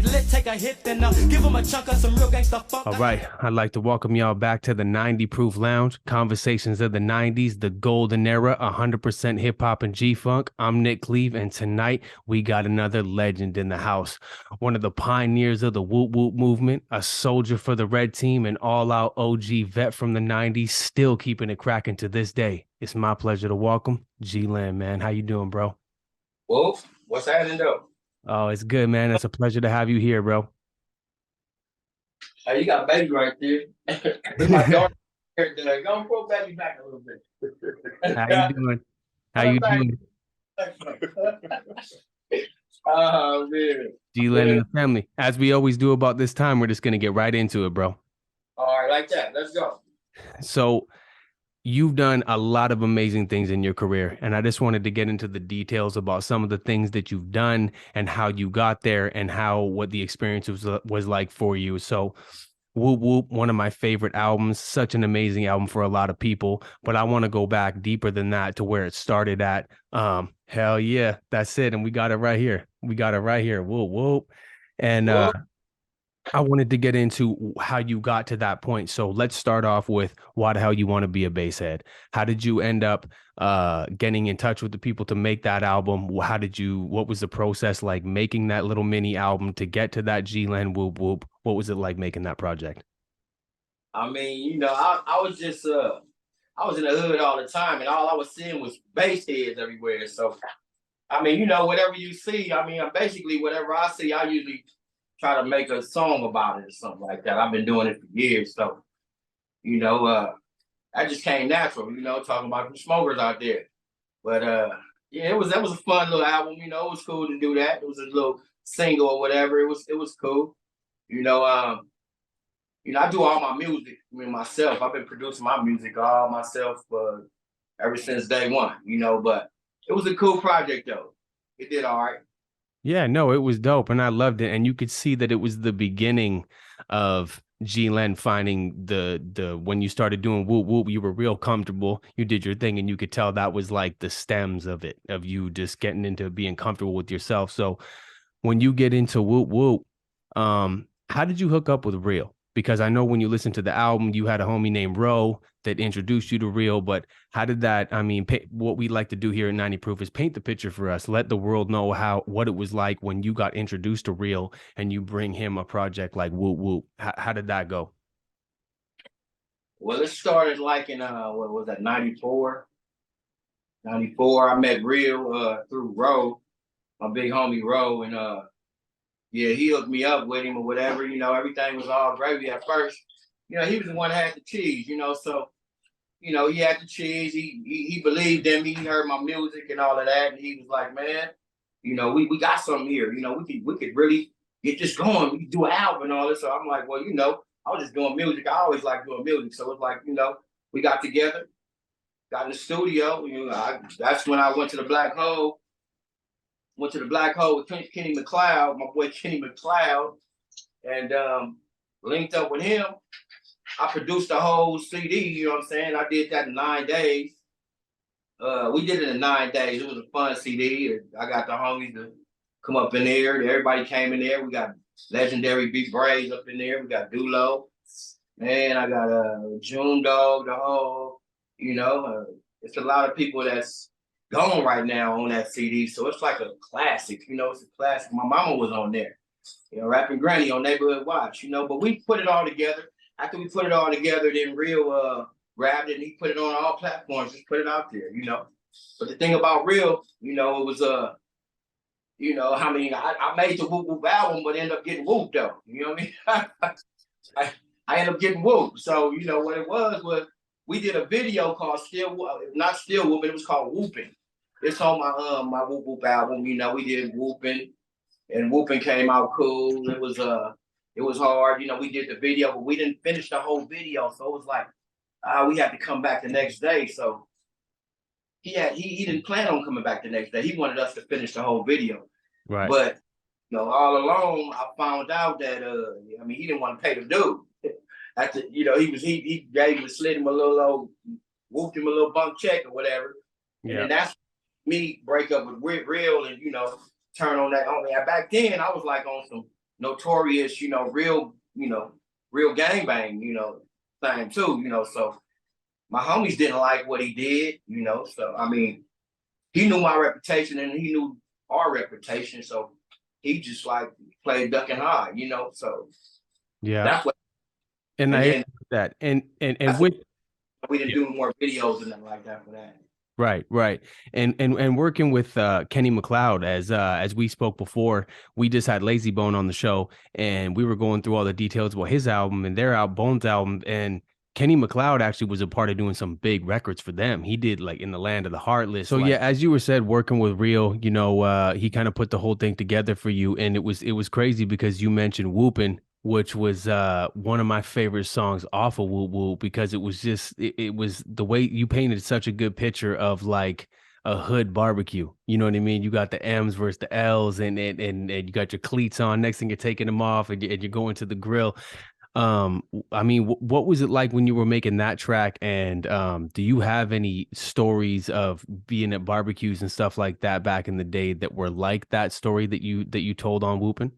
lit, take a hit, then give him a chunk of some real gangsta funk. All right, I'd like to welcome y'all back to the 90 Proof Lounge, conversations of the 90s, the golden era, 100% hip hop and G-Funk. I'm Nick Cleve, and tonight we got another legend in the house. One of the pioneers of the Whoop Whoop movement, a soldier for the red team, an all-out OG vet from the 90s, still keeping it cracking to this day. It's my pleasure to welcome G-Len, man. How you doing, bro? Wolf, what's happening though? Oh, it's good, man. It's a pleasure to have you here, bro. Hey, you got baby right there. With my daughter. Go and pull baby back a little bit. How you doing? How you doing? Oh man. G-Len and the family. As we always do about this time, we're just gonna get right into it, bro. All right, like that. Let's go. So you've done a lot of amazing things in your career, and I just wanted to get into the details about some of the things that you've done and how you got there and what the experience was like for you. So Whoop Whoop, one of my favorite albums, such an amazing album for a lot of people, but I want to go back deeper than that to where it started at. Hell yeah, that's it. And we got it right here. Whoop Whoop. And I wanted to get into how you got to that point. So let's start off with why the hell you want to be a bass head. How did you end up getting in touch with the people to make that album? What was the process like making that little mini album to get to that G-Len Whoop Whoop? What was it like making that project? I mean, I was just I was in the hood all the time, and all I was seeing was bass heads everywhere. So I mean, whatever you see, I mean, basically whatever I see, I usually try to make a song about it or something like that. I've been doing it for years. So, that just came natural, talking about the smokers out there. But yeah, that was a fun little album, it was cool to do that. It was a little single or whatever. It was cool. I do all my music, myself. I've been producing my music all myself ever since day one, but it was a cool project though. It did all right. Yeah, no, it was dope and I loved it. And you could see that it was the beginning of G-Len finding when you started doing Whoop Whoop, you were real comfortable. You did your thing and you could tell that was like the stems of it, of you just getting into being comfortable with yourself. So when you get into Whoop Whoop, how did you hook up with Real? Because I know when you listen to the album, you had a homie named Ro that introduced you to Real, but how did that, what we like to do here at 90 Proof is paint the picture for us. Let the world know what it was like when you got introduced to Real and you bring him a project like Whoop Whoop. How did that go? Well, it started like in, what was that, 94? 94, I met Real through Ro, my big homie Ro, and yeah, he hooked me up with him or whatever, everything was all gravy at first. He was the one that had the cheese, so, he had the cheese, he believed in me, he heard my music and all of that, and he was like, man, we got something here, we could really get this going, we could do an album and all this. So I'm like, well, I was just doing music, I always like doing music, so it's like, we got together, got in the studio, that's when I went to the Black Hole. Went to the Black Hole with Kenny McLeod, my boy Kenny McLeod, and linked up with him. I produced the whole CD, you know what I'm saying? I did that in 9 days. We did it in 9 days. It was a fun CD. I got the homies to come up in there. Everybody came in there. We got legendary B Brazy up in there. We got Dulo. Man, I got June Dog, the whole, it's a lot of people that's gone right now on that CD, so it's like a classic, it's a classic. My mama was on there, rapping Granny on Neighborhood Watch, but we put it all together. After we put it all together, then Real grabbed it and he put it on all platforms, just put it out there, But the thing about Real, it was I made the Whoop Whoop album, but ended up getting whooped though, you know what I mean? I ended up getting whooped. So, what it was we did a video called not Still Whooping, it was called Woopin. It's on my Whoop Whoop album. We did Woopin, and Woopin came out cool. It was hard. We did the video, but we didn't finish the whole video. So it was like we had to come back the next day. So he didn't plan on coming back the next day. He wanted us to finish the whole video. Right. But all along I found out that he didn't want to pay the dude. After, he gave him, slid him a little, whooped him a little bunk check or whatever. Yeah. And then that's me break up with Real and, turn on that. Back then, I was like on some notorious, real gangbang, thing too, so my homies didn't like what he did, so I mean, he knew my reputation and he knew our reputation, so he just like played duck and hide, so Yeah. that's what. And And I then that. And with we didn't do more videos and nothing like that for that. right. And working with Kenny McLeod, as we spoke before, we just had Lazy Bone on the show, and we were going through all the details about his album and their Bones album. And Kenny McLeod actually was a part of doing some big records for them. He did like In the Land of the Heartless. So yeah, as you were said, working with Real, he kind of put the whole thing together for you, and it was crazy because you mentioned Woopin', which was one of my favorite songs off of Woo Woo, because it was just it was the way you painted such a good picture of like a hood barbecue. You know what I mean? You got the M's versus the L's, and you got your cleats on. Next thing you're taking them off, and you're going to the grill. I mean, what was it like when you were making that track? And do you have any stories of being at barbecues and stuff like that back in the day that were like that story that you told on Whoopin'?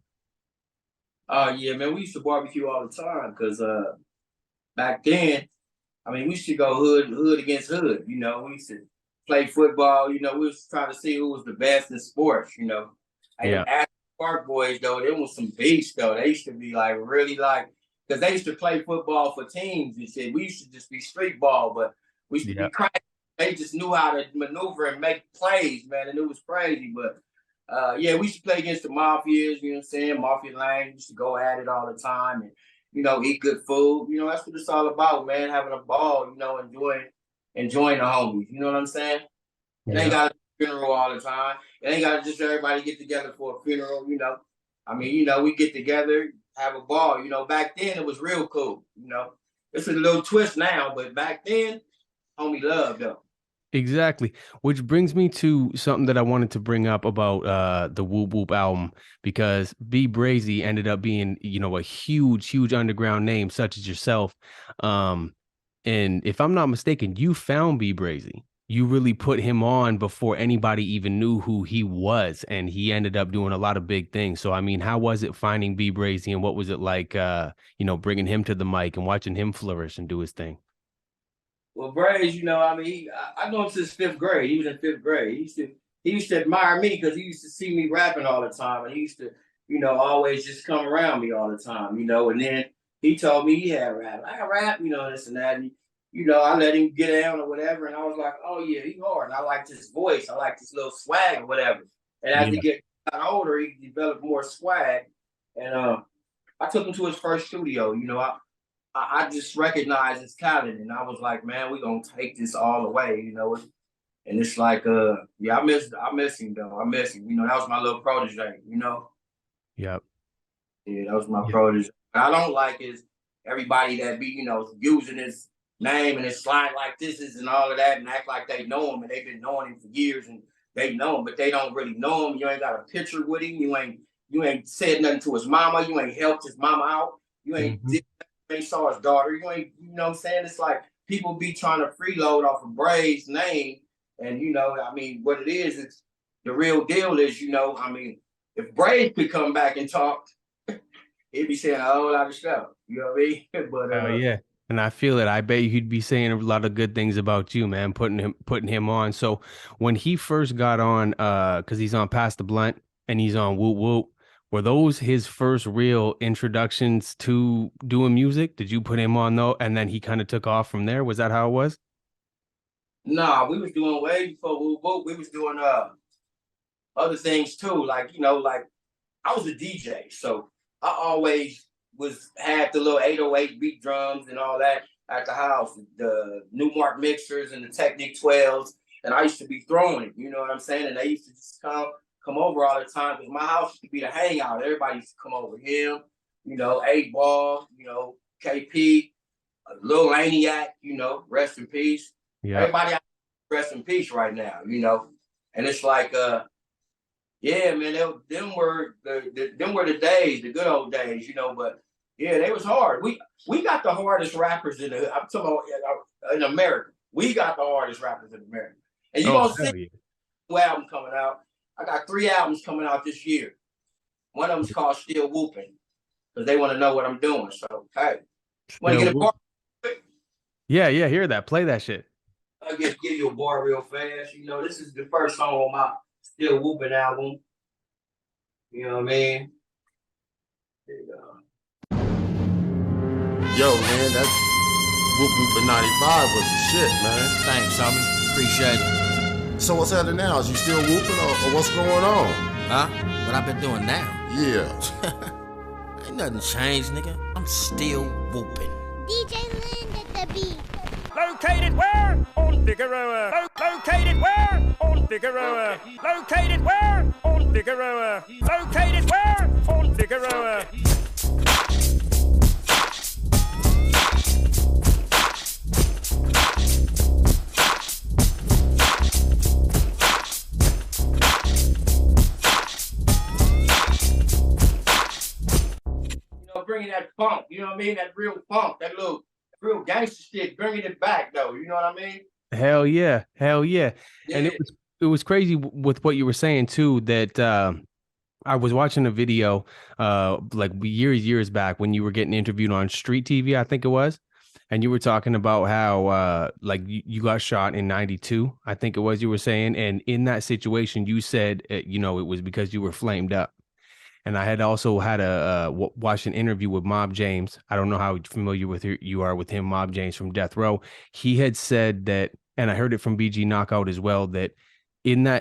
Yeah, man, we used to barbecue all the time because back then, I mean, we used to go hood against hood. We used to play football. We was trying to see who was the best in sports. And Yeah. the Park boys though, they was some beasts though. They used to be like really like, because they used to play football for teams and shit. We used to just be street ball, but we used to be crazy. They just knew how to maneuver and make plays, man, and it was crazy. But yeah, we used to play against the mafias, you know what I'm saying? Mafia Lane, used to go at it all the time and, eat good food. That's what it's all about, man, having a ball, enjoying the homies. You know what I'm saying? It ain't got a funeral all the time. It ain't got to just everybody get together for a funeral. I mean, we get together, have a ball. Back then it was real cool. It's a little twist now, but back then, homie love though. Exactly. Which brings me to something that I wanted to bring up about the Whoop Whoop album, because B Brazy ended up being, a huge underground name such as yourself. And if I'm not mistaken, you found B Brazy. You really put him on before anybody even knew who he was, and he ended up doing a lot of big things. So I mean, how was it finding B Brazy, and what was it like bringing him to the mic and watching him flourish and do his thing? Well, Braves, I mean, I know him since fifth grade. He was in fifth grade. He used to admire me because he used to see me rapping all the time, and he used to, always just come around me all the time, And then he told me he had rap. I rap, this and that. And, I let him get down or whatever, and I was like, oh yeah, he hard. And I liked his voice. I liked his little swag or whatever. And as he got older, he developed more swag. And I took him to his first studio. I just recognized his talent, and I was like, man, we're gonna take this all the way, And it's like, yeah, I miss him though. I miss him. That was my little protege, Yep. Yeah, that was my protege. I don't like is everybody that be, using his name and his slide like this is and all of that and act like they know him and they've been knowing him for years and they know him, but they don't really know him. You ain't got a picture with him. You ain't said nothing to his mama. You ain't helped his mama out. You ain't saw his daughter. You ain't, what I'm saying? It's like people be trying to freeload off of Bray's name. And, I mean, what it is, it's the real deal is, I mean, if Bray could come back and talk, he'd be saying a whole lot of stuff. You know what I mean? But Yeah. And I feel it. I bet he'd be saying a lot of good things about you, man, putting him on. So when he first got on, because he's on Pass the Blunt and he's on Whoop Whoop, were those his first real introductions to doing music? Did you put him on though? And then he kind of took off from there. Was that how it was? Nah, we was doing way before Whoop Whoop. We was doing other things too. Like, like I was a DJ, so I always had the little 808 beat drums and all that at the house, the Newmark mixers and the Technic 12s, and I used to be throwing it, you know what I'm saying? And they used to just come over all the time because my house used to be the hangout. Everybody used to come over. Him, 8 Ball, KP, Lil Laniac, rest in peace. Yeah. Everybody rest in peace right now, And it's like yeah, man, them were the days, the good old days, But yeah, they was hard. We got the hardest rappers I'm talking about in America. We got the hardest rappers in America, and gonna see new album coming out. I got 3 albums coming out this year. One of them's called Still Woopin', because they want to know what I'm doing. So, hey, want to Still get a bar? Yeah, hear that. Play that shit. I'll give you a bar real fast. You know, this is the first song on my Still Woopin' album. You know what I mean? Yo, man, that Whoop Whoop 95 was the shit, man. Thanks, homie. Appreciate it. So what's happening now? Is you still whooping or what's going on? Huh? What I've been doing now? Yeah. Ain't nothing changed, nigga. I'm still whooping. DJ Len at the beat. Located where? On Figueroa. Located where? On Figueroa. Located where? On Figueroa. Located where? On Figueroa. Bringing that funk, you know what I mean? That real funk, that little real gangster shit, bringing it back though, you know what I mean? Hell yeah. And it was crazy with what you were saying too, that I was watching a video like years back when you were getting interviewed on Street TV, I think it was, and you were talking about how like you got shot in 92, I think it was, you were saying, and in that situation you said you know, it was because you were flamed up. And I had also had watched an interview with Mob James. I don't know how familiar with you are with him, Mob James from Death Row. He had said that, and I heard it from BG Knockout as well, that in the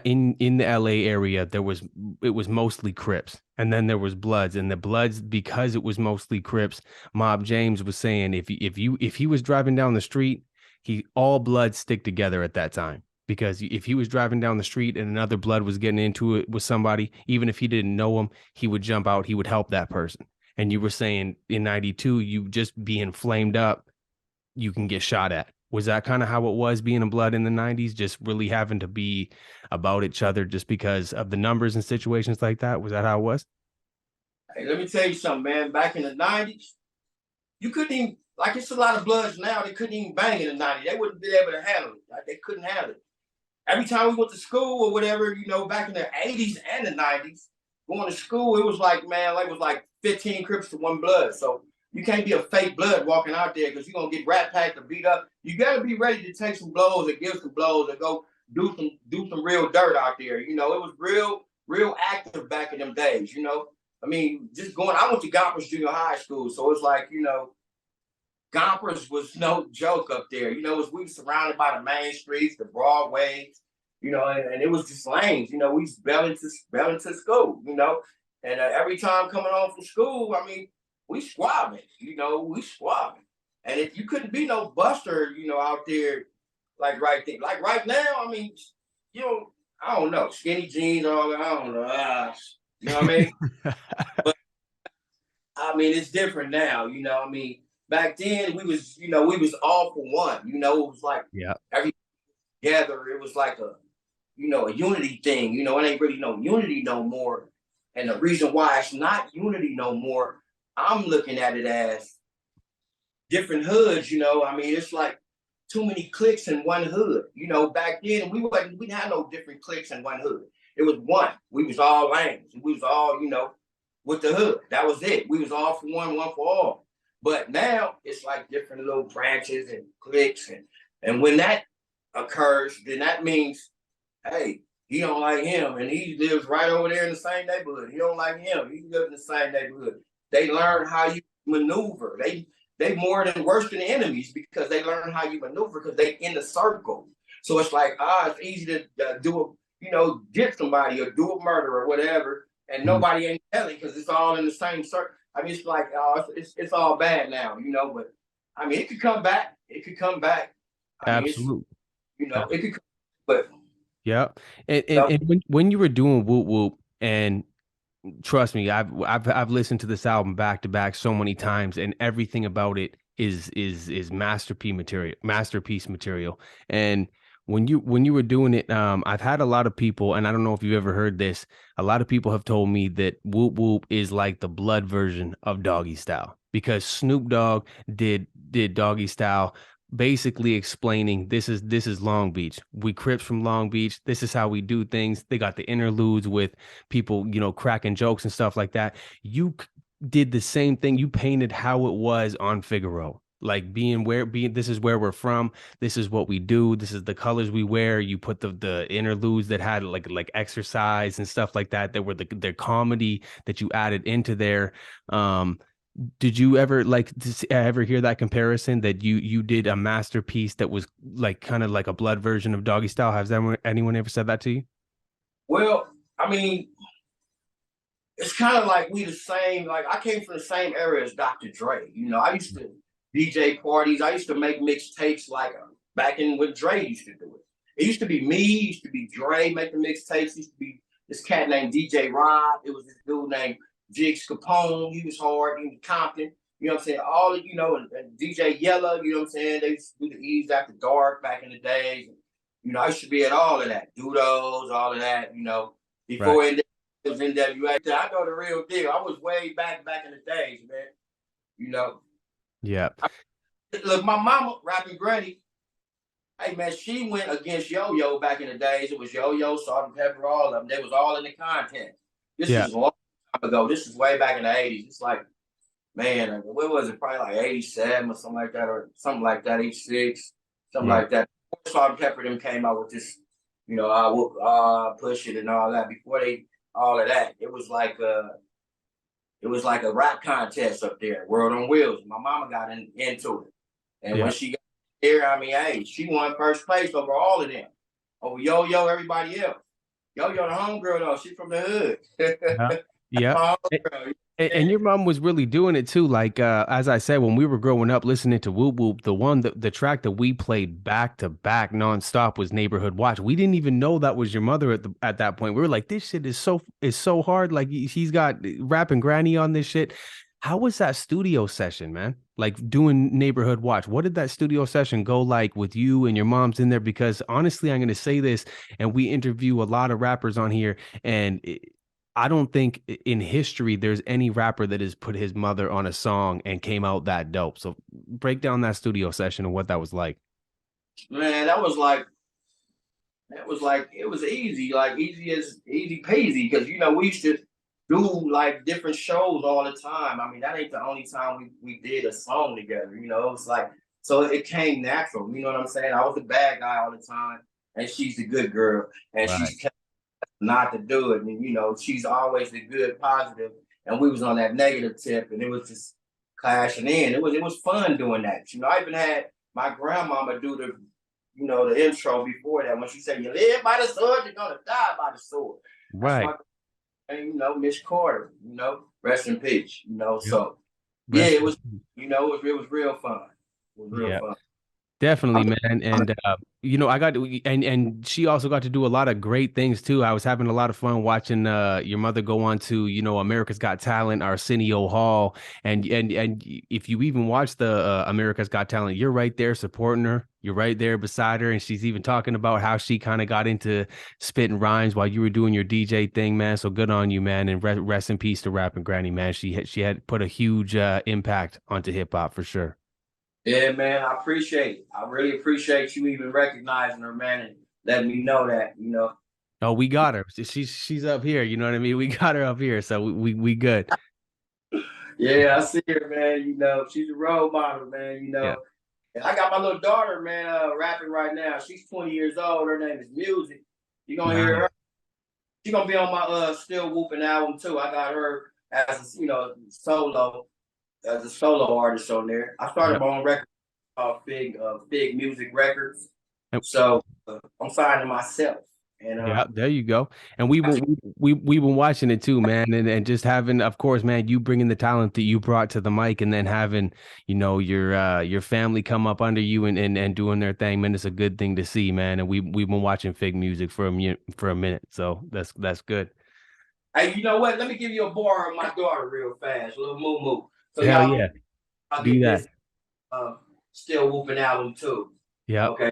LA area it was mostly Crips, and then there was Bloods, and the Bloods, because it was mostly Crips, Mob James was saying if he was driving down the street, all Bloods stick together at that time. Because if he was driving down the street and another Blood was getting into it with somebody, even if he didn't know him, he would jump out, he would help that person. And you were saying in 92, you just being flamed up, you can get shot at. Was that kind of how it was being a Blood in the 90s? Just really having to be about each other just because of the numbers and situations like that? Was that how it was? Hey, let me tell you something, man. Back in the 90s, you couldn't even, like, it's a lot of Bloods now, they couldn't even bang in the 90s. They wouldn't be able to handle it. Like, they couldn't handle it. Every time we went to school or whatever, you know, back in the 80s and the 90s, going to school, it was like, man, like it was like 15 Crips to 1 Blood. So you can't be a fake Blood walking out there because you're going to get rat packed or beat up. You got to be ready to take some blows or give some blows or go do some real dirt out there. You know, it was real active back in them days, you know. I mean, I went to Gompers Junior High School. So it's like, you know, Gompers was no joke up there. You know, we were surrounded by the main streets, the Broadway, you know, and it was just lanes. You know, we was belling to school, you know. And every time coming home from school, I mean, we squabbing, you know, And if you couldn't be no buster, you know, out there, like right there. Like right now, I mean, you know, I don't know, skinny jeans, all that, I don't know. You know what I mean? But, I mean, it's different now, you know what I mean? Back then, we was all for one. You know, it was like every together. It was like a unity thing. You know, it ain't really no unity no more. And the reason why it's not unity no more, I'm looking at it as different hoods. You know, I mean, it's like too many cliques in one hood. You know, back then we didn't have no different cliques in one hood. It was one. We was all lanes. We was all, you know, with the hood. That was it. We was all for one for all. But now it's like different little branches and cliques. And when that occurs, then that means, hey, he don't like him. And he lives right over there in the same neighborhood. He don't like him. He lives in the same neighborhood. They learn how you maneuver. They more than worse than enemies because they learn how you maneuver because they in the circle. So it's like, it's easy to get somebody or do a murder or whatever. And nobody ain't telling because it's all in the same circle. I mean, it's like, it's all bad now, you know, but I mean, it could come back. Absolutely. You know, it could come, but. Yeah. And when you were doing Whoop Whoop, and trust me, I've listened to this album back to back so many times, and everything about it is masterpiece material. And when you were doing it, I've had a lot of people, and I don't know if you've ever heard this, a lot of people have told me that Whoop Whoop is like the Blood version of Doggy Style, because Snoop Dogg did Doggy Style basically explaining this is Long Beach. We Crips from Long Beach. This is how we do things. They got the interludes with people, you know, cracking jokes and stuff like that. You did the same thing. You painted how it was on Figaro. Like being this is where we're from, this is what we do, this is the colors we wear. You put the interludes that had like exercise and stuff like that were their comedy that you added into there. Did you ever ever hear that comparison that you did a masterpiece that was like kind of like a blood version of Doggy Style? Has anyone ever said that to you? Well, I mean, it's kind of like we the same. Like I came from the same area as Dr. Dre. You know, I used to DJ parties. I used to make mixtapes like back in when Dre used to do it. It used to be me, used to be Dre making mixtapes. Used to be this cat named DJ Rob. It was this dude named Jigs Capone. He was hard. He was Compton. You know what I'm saying? All of, you know, and DJ Yella, you know what I'm saying? They used to do the Eves After Dark back in the days. You know, I used to be at all of that. Dudos, all of that, you know, before it was NWA. I know the real deal. I was way back in the days, man. You know? Yeah. Look, my mama, rapping Granny, hey man, she went against Yo-Yo back in the days. It was Yo-Yo, Salt and Pepper, all of them. They was all in the contest. This is a long time ago. This is way back in the 80s. It's like, man, what was it? Probably like 87 or something like that, 86, something like that. Before Salt and Pepper them came out with this, you know, I will push it and all that. Before all of that, it was like a rap contest up there, World on Wheels. My mama got into it. And when she got there, I mean, hey, she won first place over all of them. Over Yo-Yo, everybody else. Yo-Yo, the homegirl, though. She from the hood. Yeah. And your mom was really doing it too. Like as I said, when we were growing up listening to Whoop Whoop, the track that we played back to back nonstop was Neighborhood Watch. We didn't even know that was your mother at that point. We were like, this shit is so hard. Like she's got rapping Granny on this shit. How was that studio session, man? Like doing Neighborhood Watch. What did that studio session go like with you and your mom's in there? Because honestly, I'm going to say this, and we interview a lot of rappers on here, and I don't think in history there's any rapper that has put his mother on a song and came out that dope. So break down that studio session and what that was like. Man, it was easy, like easy peasy. Because, you know, we used to do like different shows all the time. I mean, that ain't the only time we did a song together, you know. It's like, so it came natural, you know what I'm saying? I was the bad guy all the time, and she's the good girl, and she's not to do it. And, you know, she's always the good, positive, and we was on that negative tip, and it was just clashing in. It was fun doing that. You know, I even had my grandmama do the intro before that when she said, "You live by the sword, you're gonna die by the sword." Right. And, you know, Miss Carter, you know, rest in peace, you know. So it was, you know, it was real fun. It was real fun. Definitely, man. And you know, I got to, and she also got to do a lot of great things too. I was having a lot of fun watching your mother go on to, you know, America's Got Talent, Arsenio Hall, and if you even watch the America's Got Talent, you're right there supporting her. You're right there beside her, and she's even talking about how she kind of got into spitting rhymes while you were doing your DJ thing, man. So good on you, man, and rest in peace to Rapping Granny, man. She had put a huge impact onto hip hop for sure. Yeah, man, I appreciate it. I really appreciate you even recognizing her, man, and letting me know that, you know. Oh, we got her. She's up here. You know what I mean? We got her up here, so we good. Yeah, I see her, man. You know, she's a role model, man. You know, and I got my little daughter, man, rapping right now. She's 20 years old. Her name is Music. You're gonna hear her. She's gonna be on my Still Woopin album too. I got her as a, you know, as a solo artist on there. I started my own record called Big Music Records. So I'm signing myself. And there you go. And we've been watching it too, man. And just having, of course, man, you bringing the talent that you brought to the mic, and then having, you know, your family come up under you and doing their thing, man. It's a good thing to see, man. And we've been watching Fig Music for a minute, so that's good. Hey, you know what? Let me give you a bar of my daughter real fast, a little moo moo. So hell yeah, I'll do that. This, Still Woopin album too. Yeah. Okay.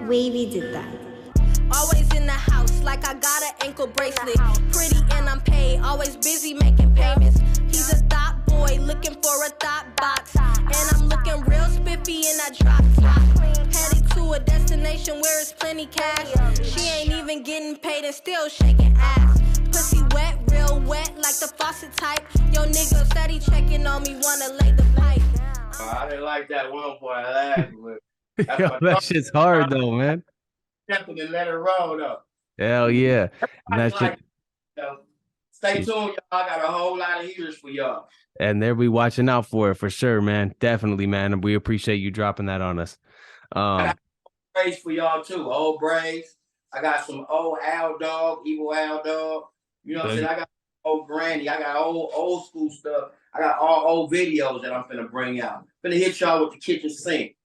Wavy did that. Always in the house like I got an ankle bracelet. Pretty and I'm paid, always busy making payments. He's a thought boy looking for a thought box. And I'm looking real spiffy in that drop top. Headed to a destination where it's plenty cash. She ain't even getting paid and still shaking ass. Pussy wet, real wet, like the faucet type. Yo nigga steady checking on me, wanna lay the pipe. I didn't like that one for I laughed, but Yo, that shit's hard though, man. definitely let it roll though. Hell yeah. That Like, shit. you know, stay tuned, y'all. I got a whole lot of heaters for y'all. And they'll be watching out for it for sure, man. Definitely, man. And we appreciate you dropping that on us. Braids for y'all too, old braids. I got some old Al Dog, Evil Al Dog. You know what I'm saying? I got old Granny. I got old school stuff. I got all old videos that I'm finna bring out. Finna hit y'all with the kitchen sink.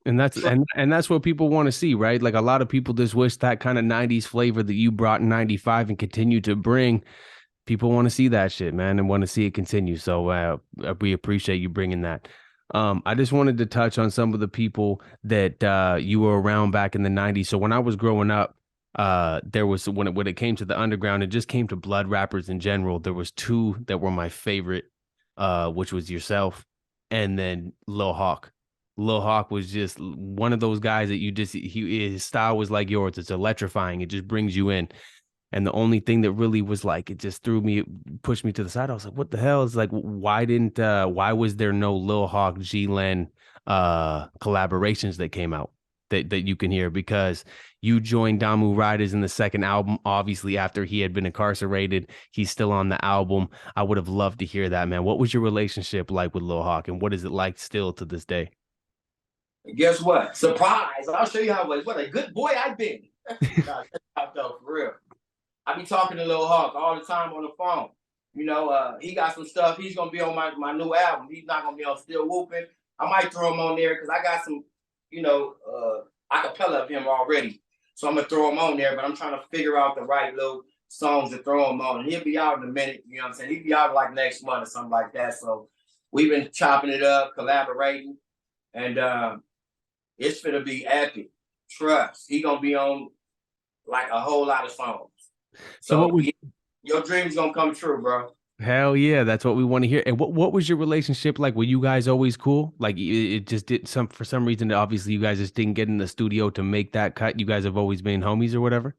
And that's what people want to see, right? Like a lot of people just wish that kind of 90s flavor that you brought in 95 and continue to bring. People want to see that shit, man, and want to see it continue. So we appreciate you bringing that. I just wanted to touch on some of the people that you were around back in the 90s. So when I was growing up, there was when it came to the underground, it just came to blood rappers in general. There was two that were my favorite, which was yourself and then Lil Hawk. Lil Hawk was just one of those guys that his style was like yours. It's electrifying. It just brings you in. And the only thing that really was like, it just pushed me to the side. I was like, what the hell? It's like, why was there no Lil Hawk, G-Len collaborations that came out that you can hear? Because you joined Damu Riders in the second album, obviously after he had been incarcerated. He's still on the album. I would have loved to hear that, man. What was your relationship like with Lil Hawk, and what is it like still to this day? And guess what? Surprise! I'll show you what a good boy I've been. Nah, though, for real. I be talking to Lil Hawk all the time on the phone. You know, he got some stuff. He's gonna be on my new album. He's not gonna be on Still Woopin. I might throw him on there because I got some, acapella of him already. So I'm gonna throw him on there, but I'm trying to figure out the right little songs to throw him on. And he'll be out in a minute, you know what I'm saying? He'll be out like next month or something like that. So we've been chopping it up, collaborating, and it's gonna be epic. Trust. He gonna be on like a whole lot of songs. So your dream's gonna come true, bro. Hell yeah, that's what we want to hear. And what was your relationship like? Were you guys always cool? Like it just did for some reason, obviously you guys just didn't get in the studio to make that cut. You guys have always been homies or whatever?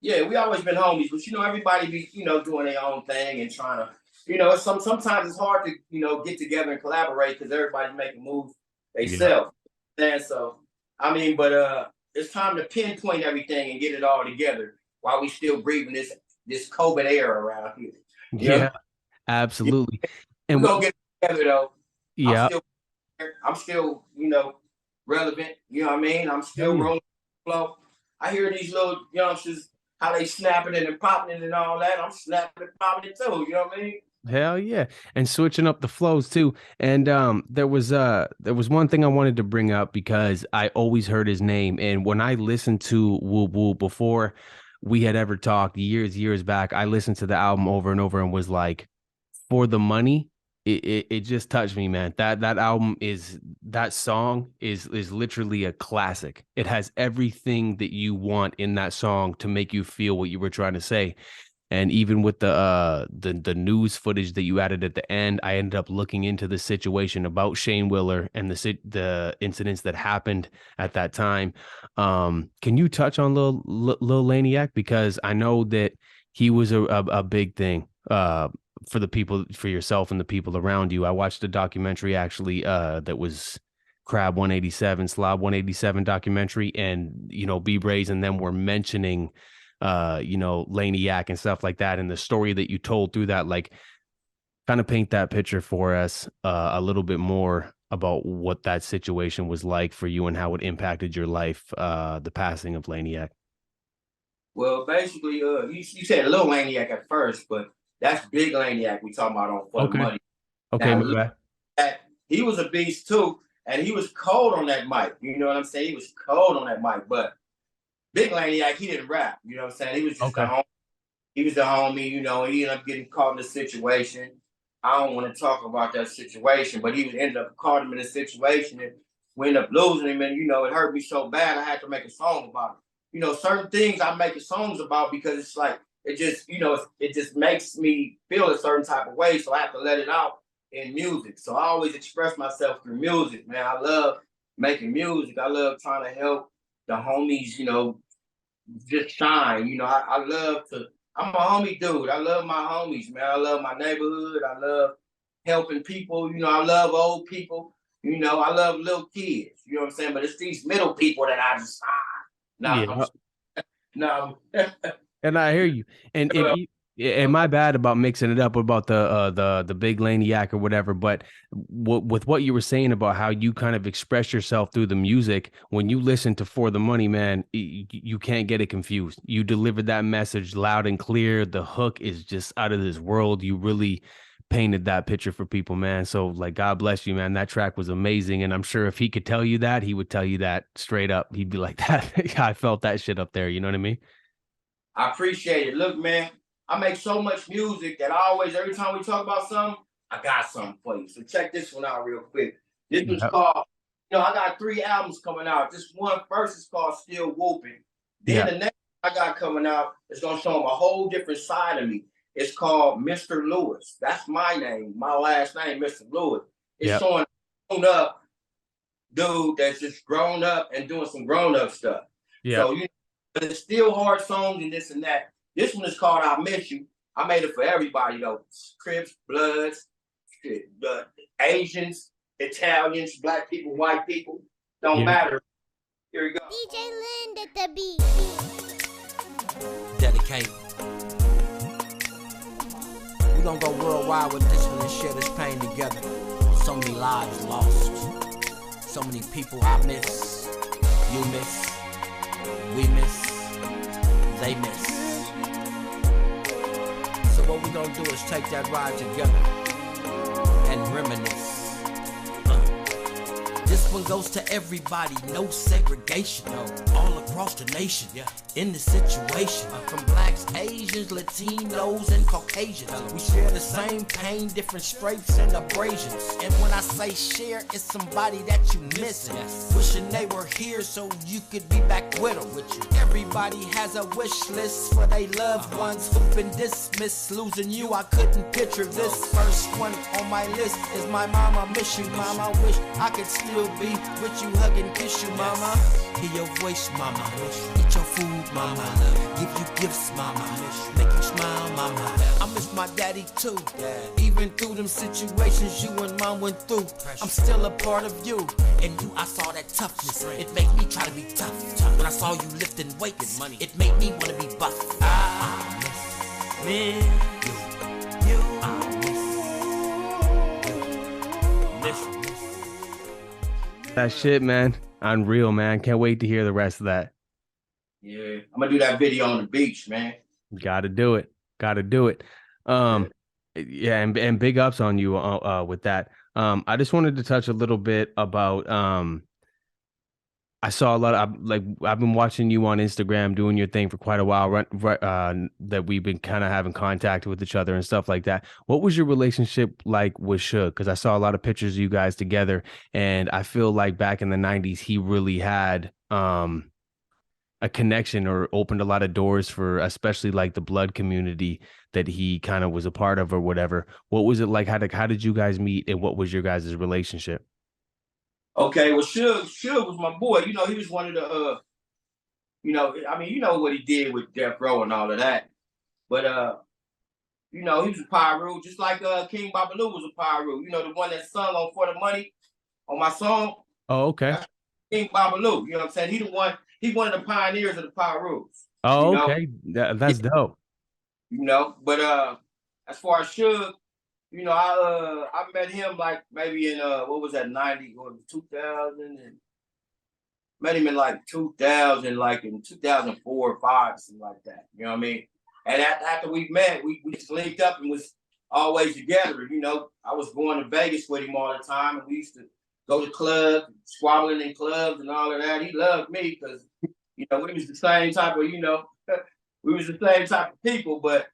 Yeah, we always been homies, but everybody be, doing their own thing and trying to, sometimes it's hard to, get together and collaborate because everybody's making moves themselves. And so, but it's time to pinpoint everything and get it all together while we still breathing this COVID air around here. Yeah, absolutely. And we're gonna get together though. Yeah. I'm still, relevant. You know what I mean? I'm still rolling the flow. I hear these little youngsters, how they snapping it and popping it and all that. I'm snapping and popping it too. You know what I mean? Hell yeah. And switching up the flows too. And there was one thing I wanted to bring up because I always heard his name. And when I listened to Whoop Whoop before we had ever talked years back, I listened to the album over and over and was like, For the Money, it just touched me, man. That song is literally a classic. It has everything that you want in that song to make you feel what you were trying to say. And even with the news footage that you added at the end, I ended up looking into the situation about Shane Willer and the incidents that happened at that time. Can you touch on Lil Laniac? Because I know that he was a big thing for the people, for yourself and the people around you. I watched a documentary actually that was Crab 187, Slob 187 documentary, and B Brazy and them were mentioning Laniac and stuff like that, and the story that you told through that, like, kind of paint that picture for us a little bit more about what that situation was like for you and how it impacted your life, the passing of Laniac. Well, basically, you said Lil Laniac at first, but that's Big Laniac we talking about on For the Money. Okay, now, he was a beast too, and he was cold on that mic. You know what I'm saying? He was cold on that mic, but Big Laniac, he didn't rap. You know what I'm saying? He was just the homie. He was the homie, he ended up getting caught in the situation. I don't want to talk about that situation, but he ended up caught him in a situation and we ended up losing him, and it hurt me so bad I had to make a song about it. you know, certain things I'm making songs about because it's like, it just, you know, it just makes me feel a certain type of way. So I have to let it out in music. So I always express myself through music, man. I love making music. I love trying to help the homies, you know, just shine. You know, I love to, I'm a homie dude. I love my homies, man. I love my neighborhood. I love helping people. You know, I love old people. You know, I love little kids. You know what I'm saying? But it's these middle people that I just, no. And I hear you. And my bad about mixing it up about the big laniac or whatever. But with what you were saying about how you kind of express yourself through the music, when you listen to For the Money, man, you can't get it confused. You delivered that message loud and clear. The hook is just out of this world. You really painted that picture for people, man. So like, God bless you, man. That track was amazing. And I'm sure if he could tell you that, he would tell you that straight up. He'd be like, that I felt that shit up there. You know what I mean? I appreciate it. Look, man, I make so much music that I always, every time we talk about something, I got something for you. So check this one out real quick. This one's called, you know, I got 3 albums coming out. This one first is called Still Woopin. Then the next I got coming out is going to show them a whole different side of me. It's called Mr. Lewis. That's my name, my last name, Mr. Lewis. It's showing a grown up dude that's just grown up and doing some grown up stuff. So, you know, but it's still hard songs and this and that. This one is called I Miss You. I made it for everybody, though. Crips, Bloods, Asians, Italians, Black people, white people. Don't matter. Here we go. DJ Len at the beat. Dedicate. We gonna go worldwide with this one and share this pain together. So many lives lost. So many people I miss. You miss. We miss. They miss. So what we gonna do is take that ride together and reminisce. This one goes to everybody, no segregation, all across the nation, in the situation, from blacks, Asians, Latinos, and Caucasians. We share the same pain, different stripes and abrasions. And when I say share, it's somebody that you missing. Wishing they were here so you could be back with them. Everybody has a wish list for their loved ones who've been dismissed. Losing you, I couldn't picture this. First one on my list is my mama. Miss you, mama. Wish I could still be with you, hug and kiss you, mama. Hear your voice, mama. Eat your food, mama. Give you gifts, mama. Make you smile, mama. I miss my daddy too. Even through them situations you and mom went through, I'm still a part of you. And you, I saw that toughness. It made me try to be tough. When I saw you lifting weights, it made me want to be buff. I miss you. I miss you. That shit, man. Unreal, man. Can't wait to hear the rest of that. Yeah, I'm gonna do that video on the beach, man. Gotta do it. Yeah, and big ups on you with that. I just wanted to touch a little bit about I saw a lot of I've been watching you on Instagram doing your thing for quite a while, that we've been kind of having contact with each other and stuff like that. What was your relationship like with Suge? Because I saw a lot of pictures of you guys together, and I feel like back in the 90s, he really had a connection or opened a lot of doors for especially like the blood community that he kind of was a part of or whatever. What was it like? How did you guys meet, and what was your guys' relationship? Okay, well, Suge was my boy. You know, he was one of the, you know, I mean, you know what he did with Death Row and all of that. But, you know, he was a Pyru, just like King Babalu was a Pyru. You know, the one that sung on For the Money on my song. Oh, okay. King Babalu, you know what I'm saying? He one of the pioneers of the Pyrus. Oh, you know? okay. That's dope. You know, but as far as Suge, you know, I met him like maybe in what was that, 90 or 2000, and met him in like 2000, like in 2004 or 5, something like that. You know what I mean? And after we met, we just linked up and was always together. You know, I was going to Vegas with him all the time, and we used to go to clubs, squabbling in clubs and all of that. He loved me because, you know, we was the same type of, you know, we was the same type of people, but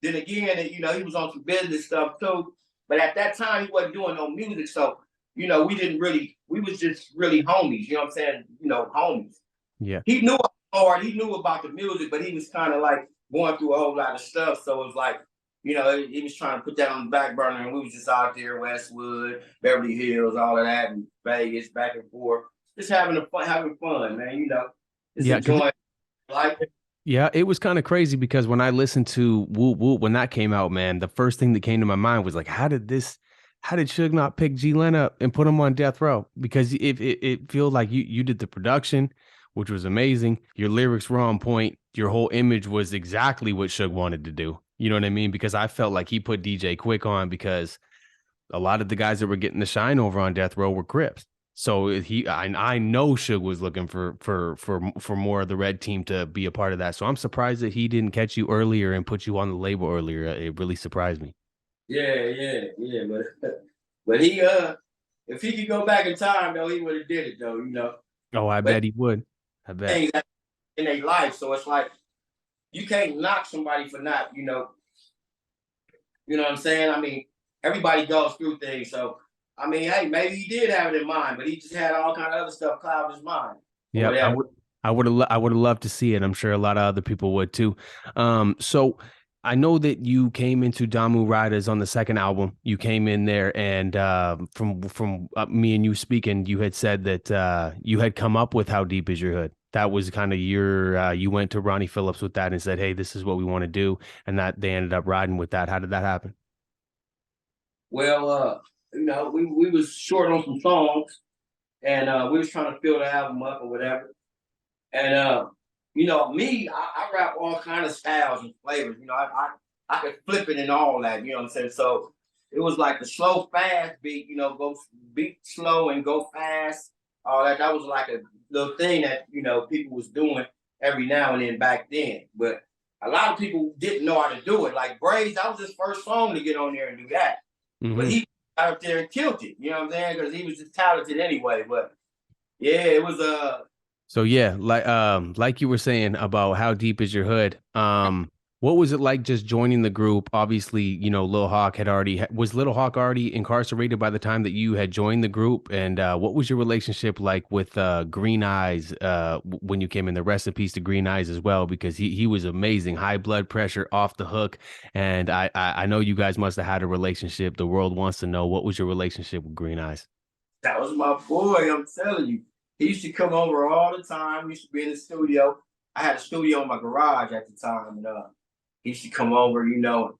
then again, you know, he was on some business stuff too. But at that time, he wasn't doing no music. So, you know, we was just really homies. You know what I'm saying? You know, homies. Yeah. He knew I was hard. He knew about the music, but he was kind of like going through a whole lot of stuff. So it was like, you know, he was trying to put that on the back burner, and we was just out there, Westwood, Beverly Hills, all of that, and Vegas, back and forth, just having fun, man. You know, just enjoying life. Yeah, it was kind of crazy because when I listened to Whoop Whoop when that came out, man, the first thing that came to my mind was like, how did Suge not pick G-Len up and put him on death row? Because it feels like you did the production, which was amazing. Your lyrics were on point. Your whole image was exactly what Suge wanted to do. You know what I mean? Because I felt like he put DJ Quick on because a lot of the guys that were getting the shine over on death row were Crips. So I know Suge was looking for more of the red team to be a part of that. So I'm surprised that he didn't catch you earlier and put you on the label earlier. It really surprised me. Yeah. But he if he could go back in time though, he would have did it though, you know. Oh, I bet he would. I bet. Things in their life, so it's like you can't knock somebody for not, you know what I'm saying? I mean, everybody goes through things, so I mean, hey, maybe he did have it in mind, but he just had all kind of other stuff cloud his mind. Yeah, I would have loved to see it. I'm sure a lot of other people would too. So I know that you came into Damu Riders on the second album. You came in there, and from me and you speaking, you had said that you had come up with "How Deep Is Your Hood." That was kind of your. You went to Ronnie Phillips with that and said, "Hey, this is what we want to do," and that they ended up riding with that. How did that happen? Well, you know, we was short on some songs, and we was trying to fill the album up or whatever. And you know, me, I rap all kind of styles and flavors. You know, I could flip it and all that. You know what I'm saying? So it was like the slow, fast beat. You know, go beat slow and go fast. All that. That was like a little thing that, you know, people was doing every now and then back then. But a lot of people didn't know how to do it. Like Brazy, that was his first song to get on there and do that. Mm-hmm. But he got up there and killed it. You know what I'm saying? Because he was just talented anyway. But yeah, it was So yeah, like you were saying about How Deep Is Your Hood. What was it like just joining the group? Obviously, you know, Lil Hawk was Lil Hawk already incarcerated by the time that you had joined the group? And what was your relationship like with Green Eyes when you came in? The rest in peace to Green Eyes as well, because he was amazing, high blood pressure, off the hook. And I know you guys must have had a relationship. The world wants to know, what was your relationship with Green Eyes? That was my boy, I'm telling you. He used to come over all the time. We used to be in the studio. I had a studio in my garage at the time. And he used to come over, you know.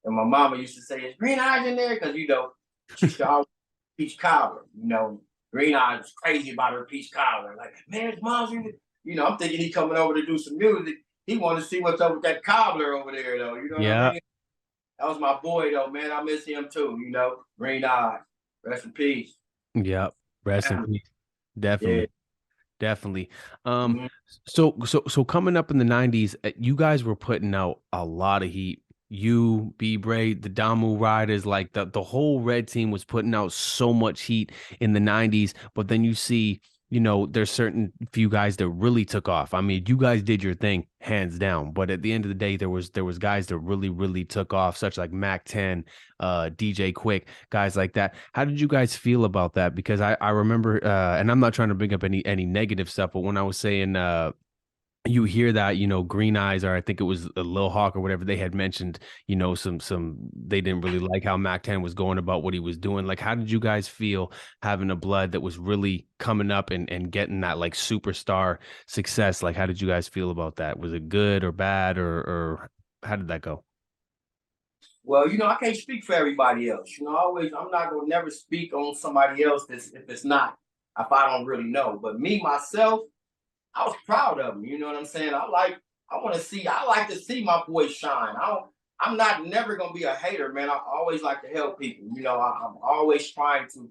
And my mama used to say, "Is Green Eyes in there?" Because, you know, she used to always peach cobbler. You know, Green Eyes was crazy about her peach cobbler. Like, man, his mom's in there. You know, I'm thinking he coming over to do some music. He wanted to see what's up with that cobbler over there, though. You know what I mean? That was my boy, though, man. I miss him, too, you know. Green Eyes. Rest in peace. Yep. Rest in peace. Definitely. Yeah. Definitely. So coming up in the 90s, you guys were putting out a lot of heat. You, B Brazy, the Damu Riders, like the whole red team was putting out so much heat in the 90s. But then you see, you know, there's certain few guys that really took off. I mean, you guys did your thing hands down, but at the end of the day, there was guys that really took off, such like Mac 10, DJ Quick, guys like that. How did you guys feel about that? Because I remember, and I'm not trying to bring up any negative stuff, but when I was saying, you hear that, you know, Green Eyes, or I think it was a Lil Hawk or whatever, they had mentioned, you know, some they didn't really like how Mac 10 was going about what he was doing. Like, how did you guys feel having a blood that was really coming up and getting that like superstar success? Like, how did you guys feel about that? Was it good or bad, or how did that go? Well, you know, I can't speak for everybody else. You know, I'm not gonna never speak on somebody else if I don't really know. But me, myself, I was proud of him. You know what I'm saying? I like to see my boy shine. I'm never gonna be a hater, man. I always like to help people. You know, I'm always trying to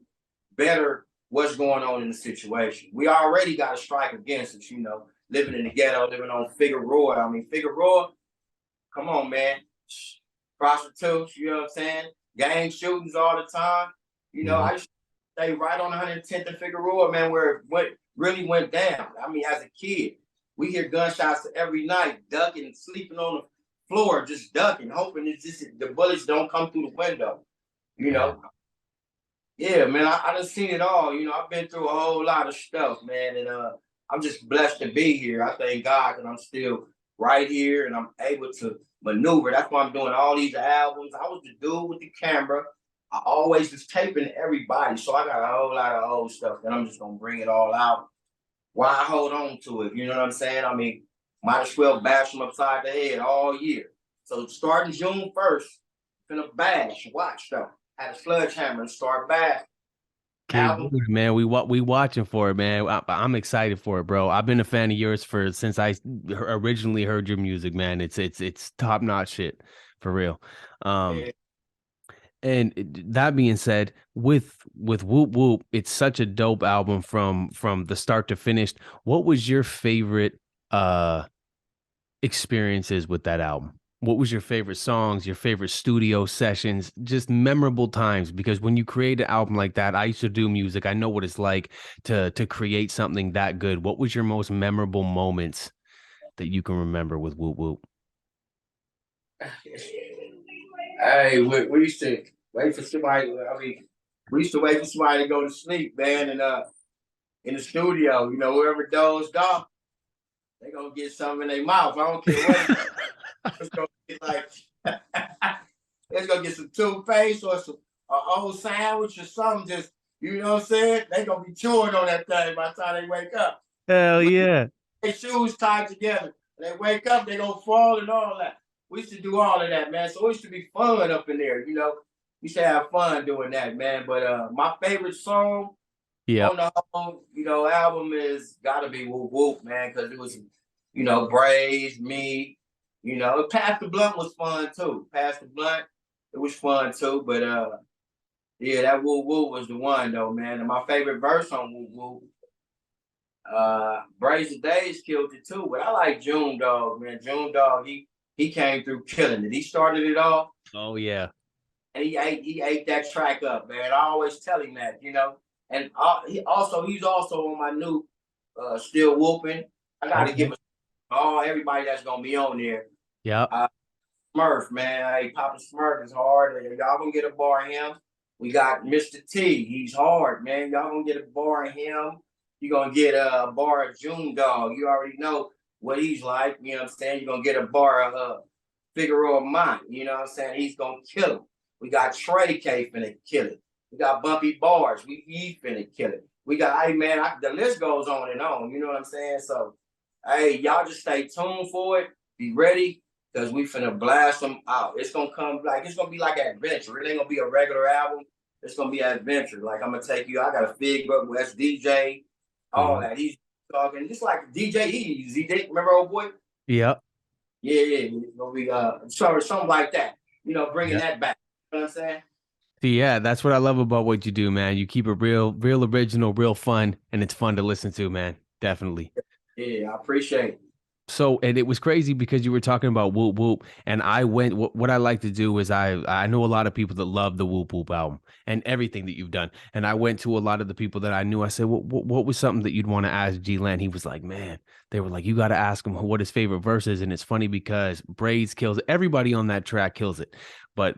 better what's going on in the situation. We already got a strike against us, you know, living in the ghetto, living on Figueroa. I mean, Figueroa, come on, man. Prostitutes, you know what I'm saying? Gang shootings all the time. You know, I used to stay right on 110th and Figueroa, man, where it really went down. I mean, as a kid, we hear gunshots every night, ducking, sleeping on the floor, just ducking, hoping the bullets don't come through the window. You know? Yeah, man, I done seen it all. You know, I've been through a whole lot of stuff, man, and I'm just blessed to be here. I thank God that I'm still right here and I'm able to maneuver. That's why I'm doing all these albums. I was the dude with the camera. I always was taping everybody. So I got a whole lot of old stuff that I'm just gonna bring it all out. Why hold on to it? You know what I'm saying? I mean, might as well bash them upside the head all year. So starting June 1st, finna bash. Watch though. Had a sledgehammer and start bash. Can't wait, man. We watching for it, man. I'm excited for it, bro. I've been a fan of yours since I originally heard your music, man. It's top notch shit for real. Yeah. And that being said, with Whoop Whoop, it's such a dope album from the start to finish. What was your favorite experiences with that album? What was your favorite songs, your favorite studio sessions, just memorable times? Because when you create an album like that, I used to do music. I know what it's like to create something that good. What was your most memorable moments that you can remember with Whoop Whoop? Hey, we used to wait for somebody. I mean, we used to wait for somebody to go to sleep, man, and in the studio, you know, whoever dozed off, they gonna get something in their mouth. I don't care what. It's gonna get like, it's gonna get some toothpaste or some old sandwich or something. Just, you know what I'm saying? They gonna be chewing on that thing by the time they wake up. Hell yeah! Their shoes tied together. When they wake up, they gonna fall and all that. We used to do all of that, man. So it used to be fun up in there, you know. We used to have fun doing that, man. But my favorite song on the whole, you know, album is gotta be Whoop Whoop, man, because it was, you know, Braze, me, you know. Pass the Blunt was fun too. Pass the Blunt, it was fun too. But yeah, that Whoop Whoop was the one though, man. And my favorite verse on Whoop Whoop, Brazy Days killed it too. But I like June Dog, man. June Dog, he came through killing it. He started it off. Oh yeah. And he ate that track up, man. I always tell him that, you know. And he's also on my new Still Woopin. I gotta give everybody that's gonna be on there. Yeah. Smurf, man. Hey, Papa Smurf is hard. Y'all gonna get a bar of him. We got Mr. T. He's hard, man. Y'all gonna get a bar of him. You're gonna get a bar of June Dog. You already know what he's like, you know what I'm saying? You're gonna get a bar of Figaro Mine, you know what I'm saying? He's gonna kill him. We got Trey K finna kill it. We got Bumpy Bars, he finna kill it. We got, hey man, the list goes on and on, you know what I'm saying? So, hey, y'all just stay tuned for it. Be ready, because we finna blast them out. It's gonna be like an adventure. It ain't gonna be a regular album. It's gonna be an adventure. Like, I'm gonna take you, I got a Fig West DJ, all that. He's talking just like DJ Easy. Remember old boy? Yep. Yeah. It's gonna be something like that. You know, bringing that back. You know what I'm saying? Yeah, that's what I love about what you do, man. You keep it real original, real fun, and it's fun to listen to, man. Definitely. Yeah, I appreciate it. So, and it was crazy because you were talking about Whoop Whoop, and I went. What I like to do is I know a lot of people that love the Whoop Whoop album and everything that you've done, and I went to a lot of the people that I knew. I said, what was something that you'd want to ask G-Len? He was like, man, they were like, you got to ask him what his favorite verse is, and it's funny because Braze kills it. Everybody on that track kills it, but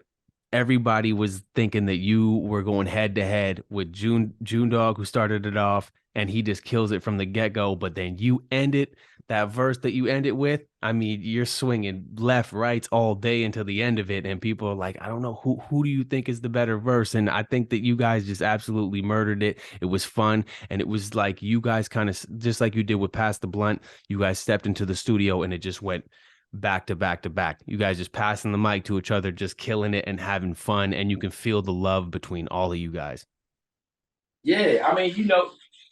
everybody was thinking that you were going head to head with June Dog, who started it off, and he just kills it from the get-go. But then you end it, that verse that you end it with, I mean, you're swinging left, rights all day until the end of it, and people are like, I don't know, who do you think is the better verse? And I think that you guys just absolutely murdered it. It was fun, and it was like you guys kind of, just like you did with Pass the Blunt, you guys stepped into the studio and it just went back to back to back. You guys just passing the mic to each other, just killing it and having fun, and you can feel the love between all of you guys. Yeah, I mean, you know,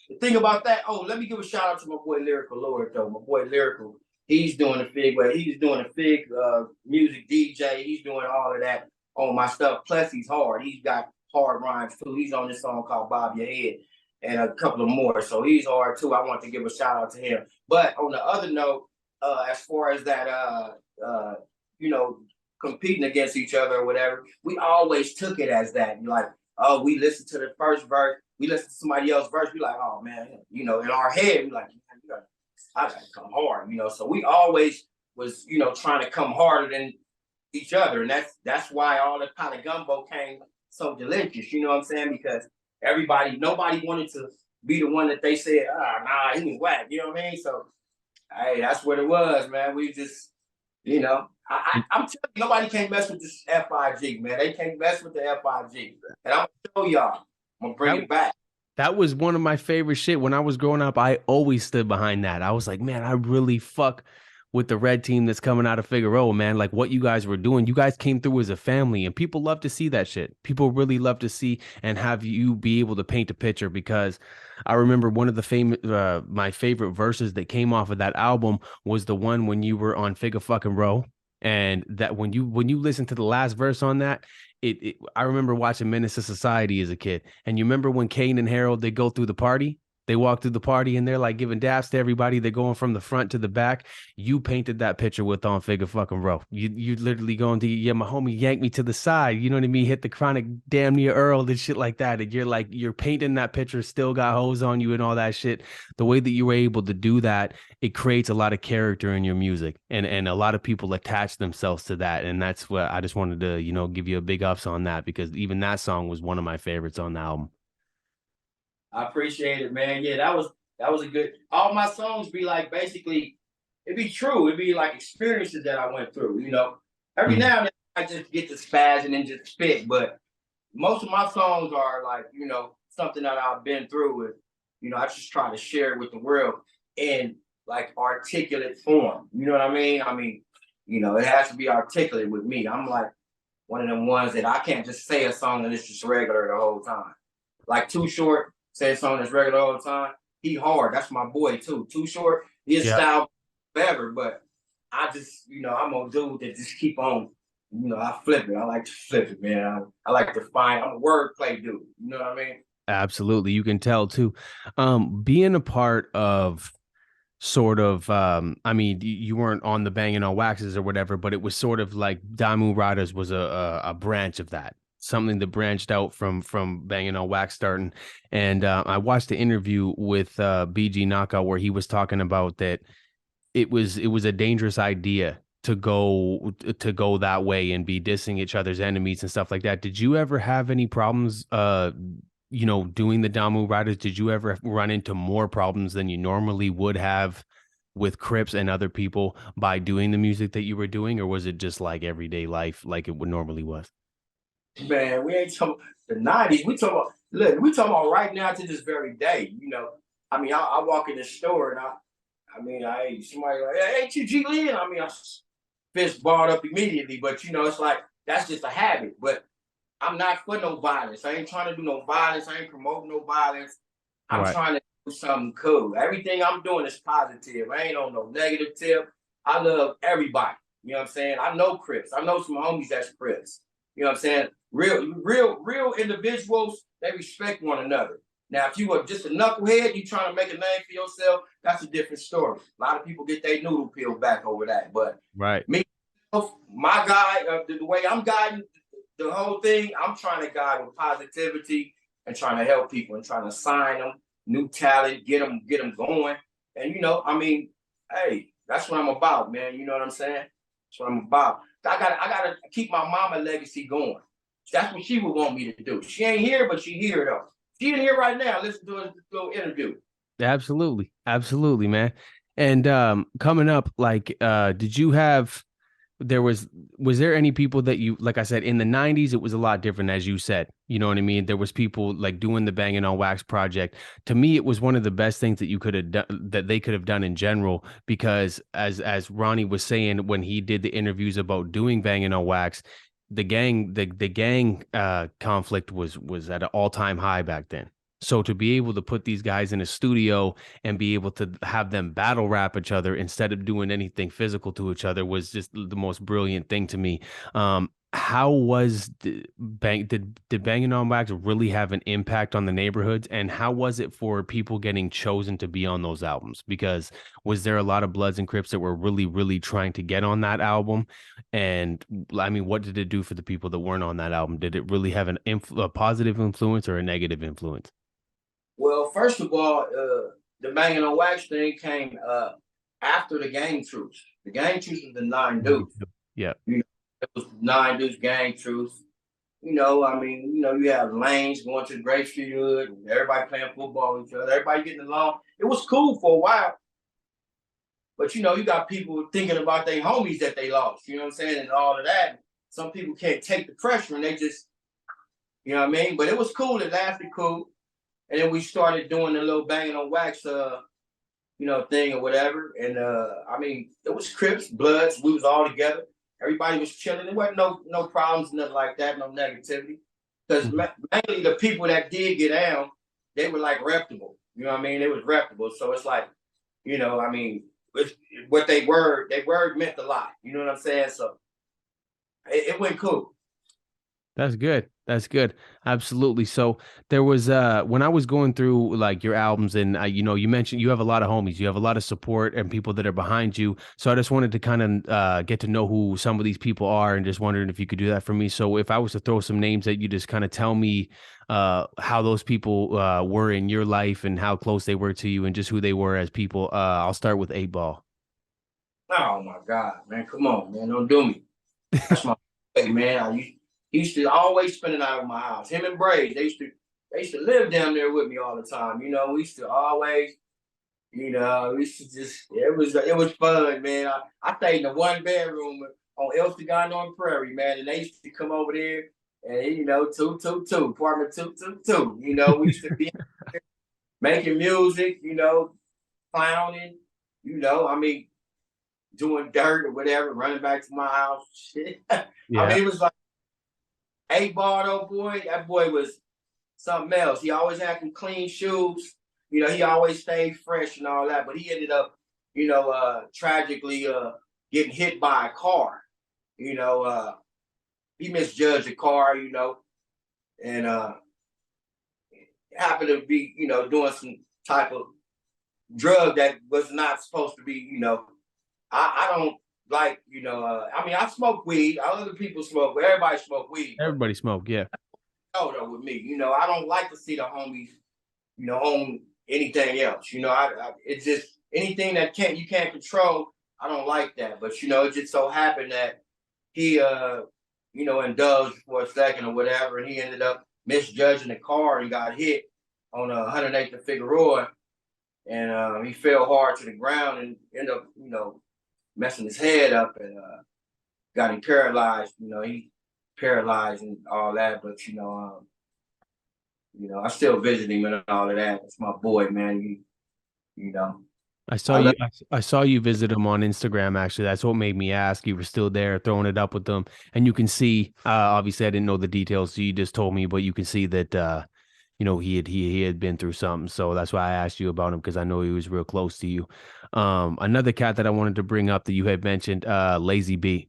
the thing about that, let me give a shout out to my boy Lyrical Lord, though. My boy Lyrical, he's doing the Fig, he's doing the Fig music DJ. He's doing all of that on my stuff. Plus, he's hard. He's got hard rhymes, too. He's on this song called Bob Your Head and a couple of more. So he's hard, too. I want to give a shout out to him. But on the other note, as far as that, you know, competing against each other or whatever, we always took it as that. Like, oh, we listened to the first verse, we listened to somebody else's verse, we like, oh man, you know, in our head, we like, I gotta come hard, you know. So we always was, you know, trying to come harder than each other, and that's why all the kind of gumbo came so delicious, you know what I'm saying? Because nobody wanted to be the one that they said, nah, he was whack. You know what I mean? So, hey, that's what it was, man. We just, you know, I'm telling you, nobody can't mess with this FIG, man. They can't mess with the FIG. And I'm gonna show y'all. I'm gonna bring it back. That was one of my favorite shit. When I was growing up, I always stood behind that. I was like, man, I really fuck with the red team that's coming out of Figueroa, man. Like what you guys were doing. You guys came through as a family, and people love to see that shit. People really love to see and have you be able to paint a picture, because I remember one of the famous, my favorite verses that came off of that album was the one when you were on Figure Fucking Row. And that when you listen to the last verse on that, I remember watching Menace to Society as a kid. And you remember when Kane and Harold, they go through the party? They walk through the party and they're like giving daps to everybody. They're going from the front to the back. You painted that picture with on Figure Fucking Row. You literally going to, yeah, my homie yanked me to the side. You know what I mean? Hit the chronic damn near Earl and shit like that. And you're painting that picture, still got hose on you and all that shit. The way that you were able to do that, it creates a lot of character in your music. And a lot of people attach themselves to that. And that's what I just wanted to, you know, give you a big ups on that, because even that song was one of my favorites on the album. I appreciate it, man. Yeah, that was a good. All my songs be like basically, it'd be true. It'd be like experiences that I went through. You know, every now and then I just get to spaz and then just spit, but most of my songs are like, you know, something that I've been through with. You know, I just try to share it with the world in like articulate form. You know what I mean? I mean, you know, it has to be articulate with me. I'm like one of them ones that I can't just say a song and it's just regular the whole time. Like Too Short. Say a song that's regular all the time. He hard. That's my boy too. Too Short. His style forever. But I just, you know, I'm a dude that just keep on, you know, I flip it. I like to flip it, man. I like to find, I'm a wordplay dude. You know what I mean? Absolutely. You can tell too. Being a part of sort of, I mean, you weren't on the Banging on Waxes or whatever, but it was sort of like Damu Riders was a branch of that. Something that branched out from Banging on Wax starting. And I watched an interview with BG Knockout where he was talking about that it was a dangerous idea to go that way and be dissing each other's enemies and stuff like that. Did you ever have any problems you know, doing the Damu Riders? Did you ever run into more problems than you normally would have with Crips and other people by doing the music that you were doing, or was it just like everyday life like it would normally was? Man, we ain't talking the 90s. We talking about, look, we talking about right now to this very day. You know, I mean, I walk in the store and somebody like, hey, ain't you G-Len? I mean, I fist balled up immediately, but you know, it's like, that's just a habit. But I'm not for no violence. I ain't trying to do no violence. I ain't promoting no violence. I'm trying to do something cool. Everything I'm doing is positive. I ain't on no negative tip. I love everybody. You know what I'm saying? I know Crips. I know some homies that's Crips. You know what I'm saying? Real individuals, they respect one another. Now, if you are just a knucklehead, you trying to make a name for yourself, that's a different story. A lot of people get their noodle peeled back over that. But me, my guy, the way I'm guiding the whole thing, I'm trying to guide with positivity and trying to help people and trying to sign them, new talent, get them going. And, you know, I mean, hey, that's what I'm about, man. You know what I'm saying? That's what I'm about. I gotta keep my mama legacy going. That's what she would want me to do. She ain't here, but she here though. She in here right now. Let's do a little interview. Absolutely, man. And coming up, like, did you have? Was there any people that you, like I said, in the 90s, it was a lot different, as you said, you know what I mean? There was people like doing the Banging on Wax project. To me, it was one of the best things that you could have done, that they could have done in general, because as Ronnie was saying, when he did the interviews about doing Banging on Wax, the gang conflict was at an all-time high back then. So to be able to put these guys in a studio and be able to have them battle rap each other instead of doing anything physical to each other was just the most brilliant thing to me. How was did Banging on Wax really have an impact on the neighborhoods, and how was it for people getting chosen to be on those albums? Because was there a lot of Bloods and Crips that were really, really trying to get on that album? And I mean, what did it do for the people that weren't on that album? Did it really have a positive influence or a negative influence? Well, first of all, the Banging on Wax thing came after the Gang Truce. The Gang Truce was the 9 Deuce. Yeah. You know, it was 9 Deuce Gang Truce. I mean, you have lanes going to the Grape Street Hood, and everybody playing football with each other, everybody getting along. It was cool for a while. But, you got people thinking about their homies that they lost, you know what I'm saying, and all of that. Some people can't take the pressure, and they just, you know what I mean? But it was cool. It lasted cool. And then we started doing the little banging on wax, thing or whatever. And, I mean, it was Crips, Bloods. We was all together. Everybody was chilling. There wasn't no problems, nothing like that, no negativity. Because mainly the people that did get down, they were like reputable. You know what I mean? They was reputable. So it's like, I mean, what they were meant a lot. You know what I'm saying? So it went cool. That's good. That's good. Absolutely. So there was when I was going through like your albums and you mentioned you have a lot of homies, you have a lot of support and people that are behind you. So I just wanted to kind of get to know who some of these people are and just wondering if you could do that for me. So if I was to throw some names that you just kind of tell me how those people were in your life and how close they were to you and just who they were as people. I'll start with 8Ball. Oh my God, man. Come on, man. Don't do me. That's my boy, man. He used to always spend the night at my house. Him and Brazy, they used to live down there with me all the time. We used to always, we used to just, it was fun, man. I stayed in the one bedroom on El Segundo Prairie, man, and they used to come over there and, 222, apartment 222. We used to be making music, clowning, I mean, doing dirt or whatever, running back to my house. Shit. Yeah. I mean, it was like, 8Ball though, boy, that boy was something else. He always had some clean shoes. He always stayed fresh and all that. But he ended up, tragically getting hit by a car. He misjudged a car, and happened to be, doing some type of drug that was not supposed to be, I don't like, I mean, I smoke weed. Other people smoke, but everybody smoke weed. Everybody smoke, yeah. No, though, with me, I don't like to see the homies, own anything else. It's just anything that you can't control. I don't like that. But it just so happened that he, indulged for a second or whatever, and he ended up misjudging the car and got hit on 108th and Figueroa, and he fell hard to the ground and ended up, messing his head up and got him paralyzed. He paralyzed and all that, but I still visit him and all of that. It's my boy, man. I saw you visit him on Instagram. Actually, that's what made me ask. You were still there, throwing it up with them, and you can see. Obviously, I didn't know the details, so you just told me, but you can see that. He had been through something, so that's why I asked you about him because I know he was real close to you. Another cat that I wanted to bring up that you had mentioned, Lazy B.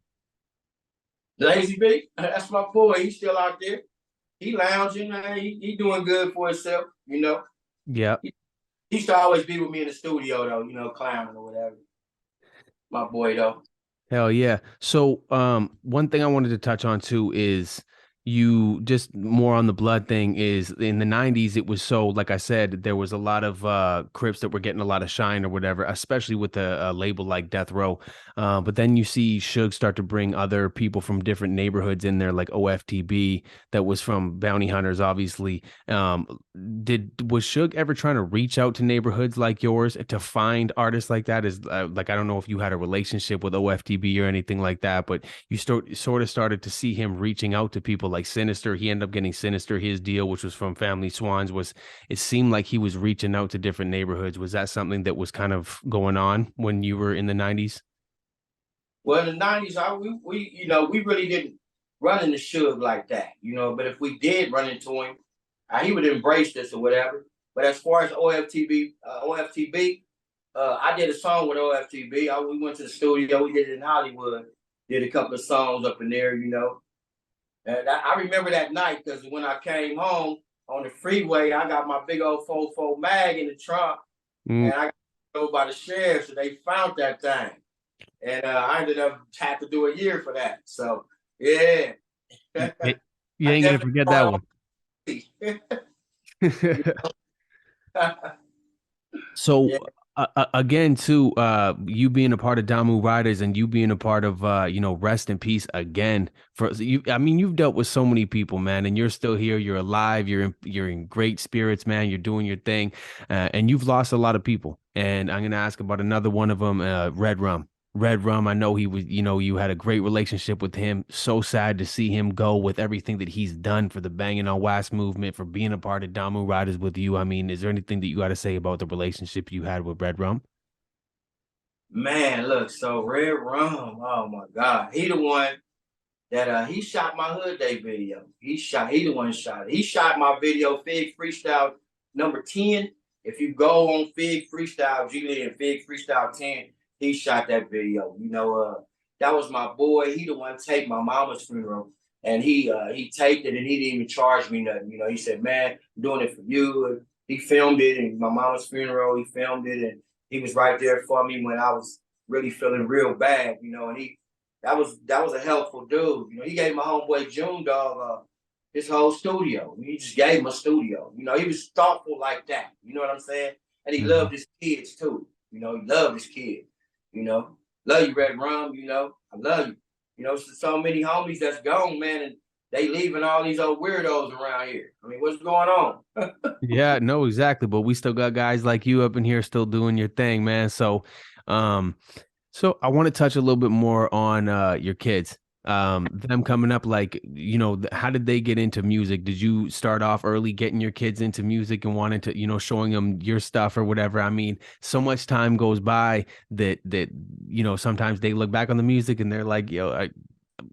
Lazy B, that's my boy. He's still out there. He lounging, man. He doing good for himself, Yeah. He used to always be with me in the studio, though, clowning or whatever. My boy, though. Hell yeah. So, one thing I wanted to touch on too is you just more on the blood thing is in the 90s, it was so, like I said, there was a lot of Crips that were getting a lot of shine or whatever, especially with a label like Death Row. But then you see Suge start to bring other people from different neighborhoods in there, like OFTB, that was from Bounty Hunters, obviously. Was Suge ever trying to reach out to neighborhoods like yours to find artists like that? Is like, I don't know if you had a relationship with OFTB or anything like that, but you sort of started to see him reaching out to people like Sinister. He ended up getting Sinister. His deal, which was from Family Swans, it seemed like he was reaching out to different neighborhoods. Was that something that was kind of going on when you were in the 90s? Well, in the 90s, we really didn't run into Suge like that, but if we did run into him, he would embrace this or whatever. But as far as OFTB, I did a song with OFTB. We went to the studio. We did it in Hollywood. Did a couple of songs up in there, And I remember that night because when I came home on the freeway, I got my big old 4.4 mag in the trunk, and I got told by the sheriff, so they found that thing, and I ended up had to do a year for that. So yeah, you ain't gonna forget that one. So, Again, too, you being a part of Damu Riders and you being a part of, rest in peace again for you. I mean, you've dealt with so many people, man, and you're still here. You're alive. You're in great spirits, man. You're doing your thing, and you've lost a lot of people. And I'm gonna ask about another one of them, Red Rum. Red Rum, I know he was, you had a great relationship with him. So sad to see him go with everything that he's done for the Banging on Wax movement, for being a part of Damu Riders with you. I mean, is there anything that you got to say about the relationship you had with Red Rum? Man, look, so Red Rum, oh my God. He the one that he shot my Hood Day video. He the one shot it. He shot my video, Fig Freestyle number 10. If you go on Fig Freestyle, G-Len Fig Freestyle 10, he shot that video. That was my boy. He the one taped my mama's funeral. And he taped it and he didn't even charge me nothing. He said, man, I'm doing it for you. And he filmed it and my mama's funeral, he filmed it and he was right there for me when I was really feeling real bad, and that was a helpful dude. He gave my homeboy June Dog his whole studio. He just gave him a studio. He was thoughtful like that. You know what I'm saying? And he loved his kids too. He loved his kids. Love you, Red Rum. I love you. So many homies that's gone, man, and they leaving all these old weirdos around here. I mean, what's going on? Yeah, no, exactly. But we still got guys like you up in here still doing your thing, man. So I want to touch a little bit more on your kids. Them coming up, like, how did they get into music? Did you start off early getting your kids into music and wanting to, showing them your stuff or whatever? I mean, so much time goes by that sometimes they look back on the music and they're like,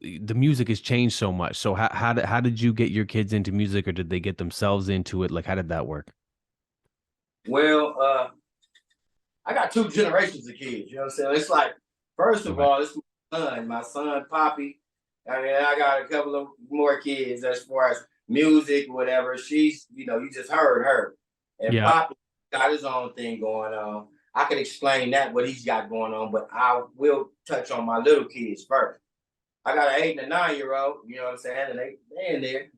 the music has changed so much. So how did you get your kids into music, or did they get themselves into it? Like, how did that work? Well, I got 2 generations of kids. You know what I'm saying? It's like, first of all, it's my son, Poppy. I mean, I got a couple of more kids as far as music, whatever. She's, you just heard her. And yeah. Poppy got his own thing going on. I can explain that, what he's got going on, but I will touch on my little kids first. I got an 8 and a 9-year-old, you know what I'm saying? And they in there,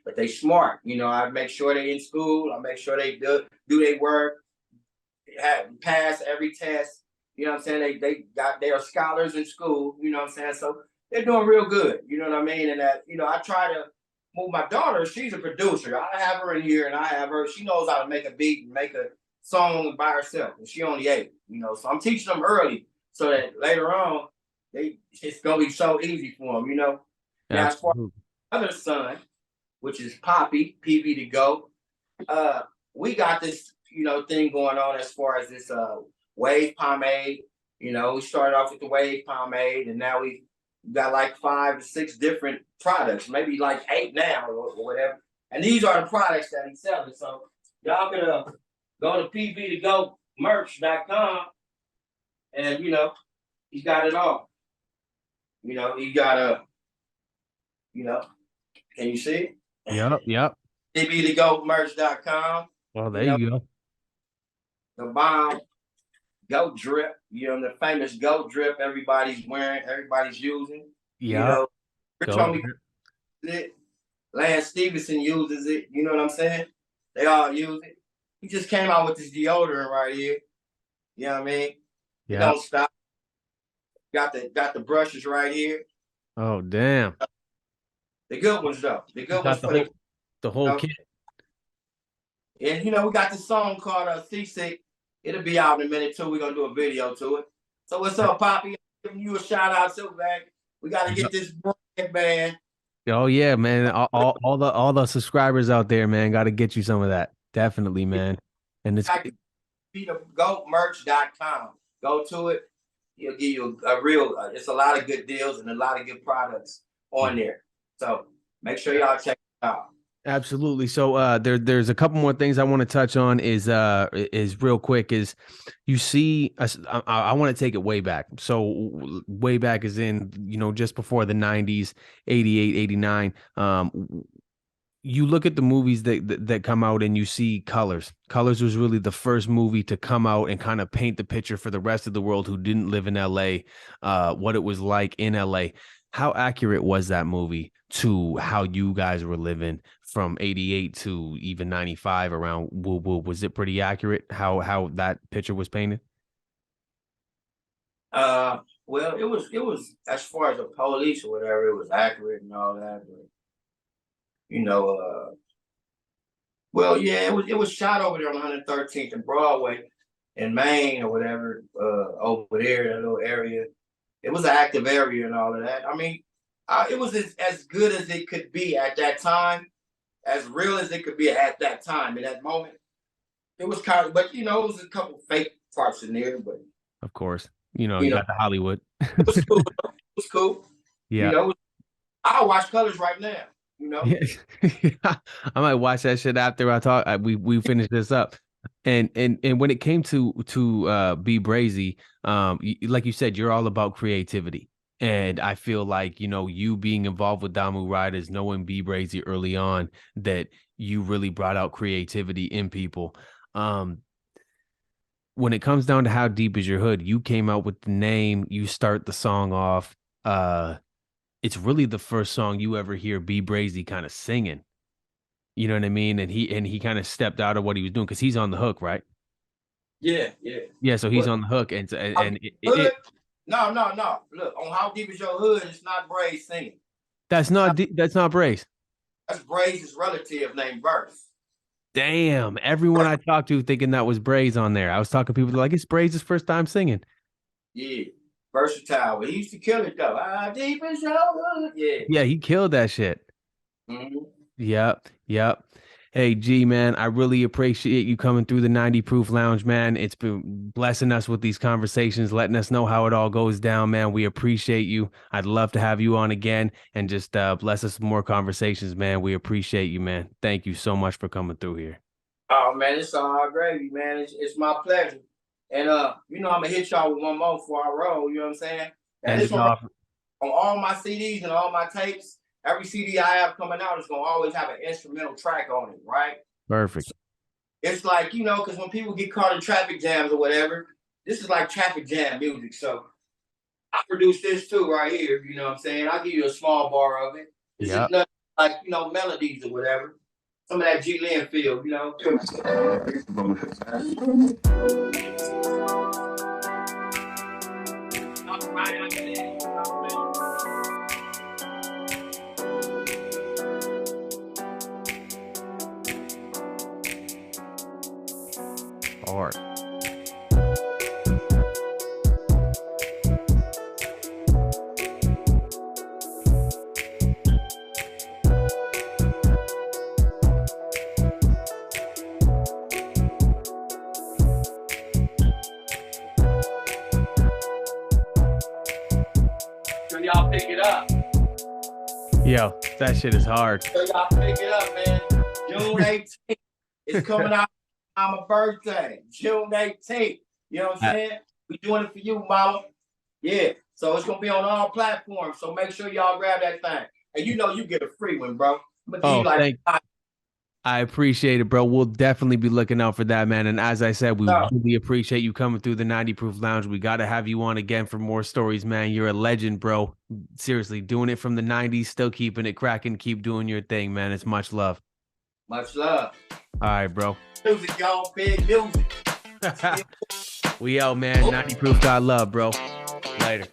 but they smart. I make sure they in school. I make sure they do their work, pass every test. You know what I'm saying? They are scholars in school, you know what I'm saying? So they're doing real good, you know what I mean? And that, I try to move my daughter. She's a producer. I have her in here and I have her. She knows how to make a beat and make a song by herself. And she only 8, so I'm teaching them early so that later on, it's going to be so easy for them, Now, as far as my other son, which is Poppy, PB the GOAT, we got this, thing going on as far as this wave pomade. We started off with the wave pomade, and now we got like 5 to 6 different products, maybe like 8 now or whatever. And these are the products that he's selling. So y'all can go to pbthegoatmerch.com, and he's got it all. He got can you see it? Yep. pbthegoatmerch.com. Well, there you go. The bomb goat drip, the famous goat drip everybody's wearing, everybody's using. Yeah. Rich homie uses it. Lance Stevenson uses it. You know what I'm saying? They all use it. He just came out with this deodorant right here. You know what I mean? Yeah. Don't stop. Got the brushes right here. Oh, damn. The good ones though. The good ones for the whole kit. And we got this song called Seasick. It'll be out in a minute too. We're gonna do a video to it. So what's up, Poppy? I'm giving you a shout out too, man. We gotta get this bread, man. Oh yeah, man. All the subscribers out there, man, gotta get you some of that. Definitely, man. And it's goatmerch.com. Go to it. He'll give you a real it's a lot of good deals and a lot of good products on there. So make sure y'all check it out. Absolutely. So there's a couple more things I want to touch on is real quick is you see I want to take it way back. So way back is in, just before the 90s, 88, 89. You look at the movies that come out and you see Colors. Colors was really the first movie to come out and kind of paint the picture for the rest of the world who didn't live in LA, what it was like in LA. how accurate was that movie to how you guys were living from 88 to even 95 around Woo Woo? Was it pretty accurate how that picture was painted? Well, it was as far as the police or whatever, it was accurate and all that, but you know, well, yeah, it was shot over there on 113th and Broadway in Maine or whatever, over there, that little area. It was an active area and all of that. I mean, it was as good as it could be at that time, as real as it could be at that time, in that moment. It was kind of, but you know, it was a couple fake parts in there, but Of course. You got the Hollywood. it was cool. It was cool. Yeah. You know, I'll watch Colors right now. You know, Yeah. I might watch that shit after we finish this up. And when it came to B Brazy, like you said, you're all about creativity. And I feel like, you being involved with Damu Riders, knowing B Brazy early on, that you really brought out creativity in people. When it comes down to How Deep Is Your Hood, you came out with the name, you start the song off. It's really the first song you ever hear B Brazy kind of singing. You know what I mean? And he kind of stepped out of what he was doing because he's on the hook, right? yeah. Yeah, so he's on the hook, No. Look, on How Deep Is Your Hood, it's not Braze singing. That's not Braze. That's Braze's relative named Verse. Damn, everyone I talked to thinking that was Braze on there. I was talking to people like, it's Braze's first time singing. Yeah, versatile. He used to kill it though. How deep is your hood? Yeah, he killed that shit. Mm-hmm. Yep. Hey, G, man, I really appreciate you coming through the 90 Proof Lounge, man. It's been blessing us with these conversations, letting us know how it all goes down, man. We appreciate you. I'd love to have you on again and just bless us with more conversations, man. We appreciate you, man. Thank you so much for coming through here. Oh, man, it's all gravy, man. It's my pleasure. And, I'm going to hit y'all with one more before I roll, you know what I'm saying? And this one, on all my CDs and all my tapes, every CD I have coming out is going to always have an instrumental track on it, right? Perfect. It's like, because when people get caught in traffic jams or whatever, this is like traffic jam music. So I produced this too right here, you know what I'm saying? I'll give you a small bar of it. It's just nothing like, melodies or whatever. Some of that G-Len feel, Hard. So y'all pick it up. Yo, that shit is hard. So y'all pick it up, man. June 18th. It's coming out on my birthday, June 18th. You know what I'm saying? We doing it for you, mama. Yeah. So it's gonna be on all platforms. So make sure y'all grab that thing. And you get a free one, bro. I appreciate it, bro. We'll definitely be looking out for that, man. And as I said, we really appreciate you coming through the 90 Proof Lounge. We got to have you on again for more stories, man. You're a legend, bro. Seriously, doing it from the 90s, still keeping it cracking. Keep doing your thing, man. It's much love. Much love. All right, bro. Music, y'all. Big music. We out, man. 90 Proof got love, bro. Later.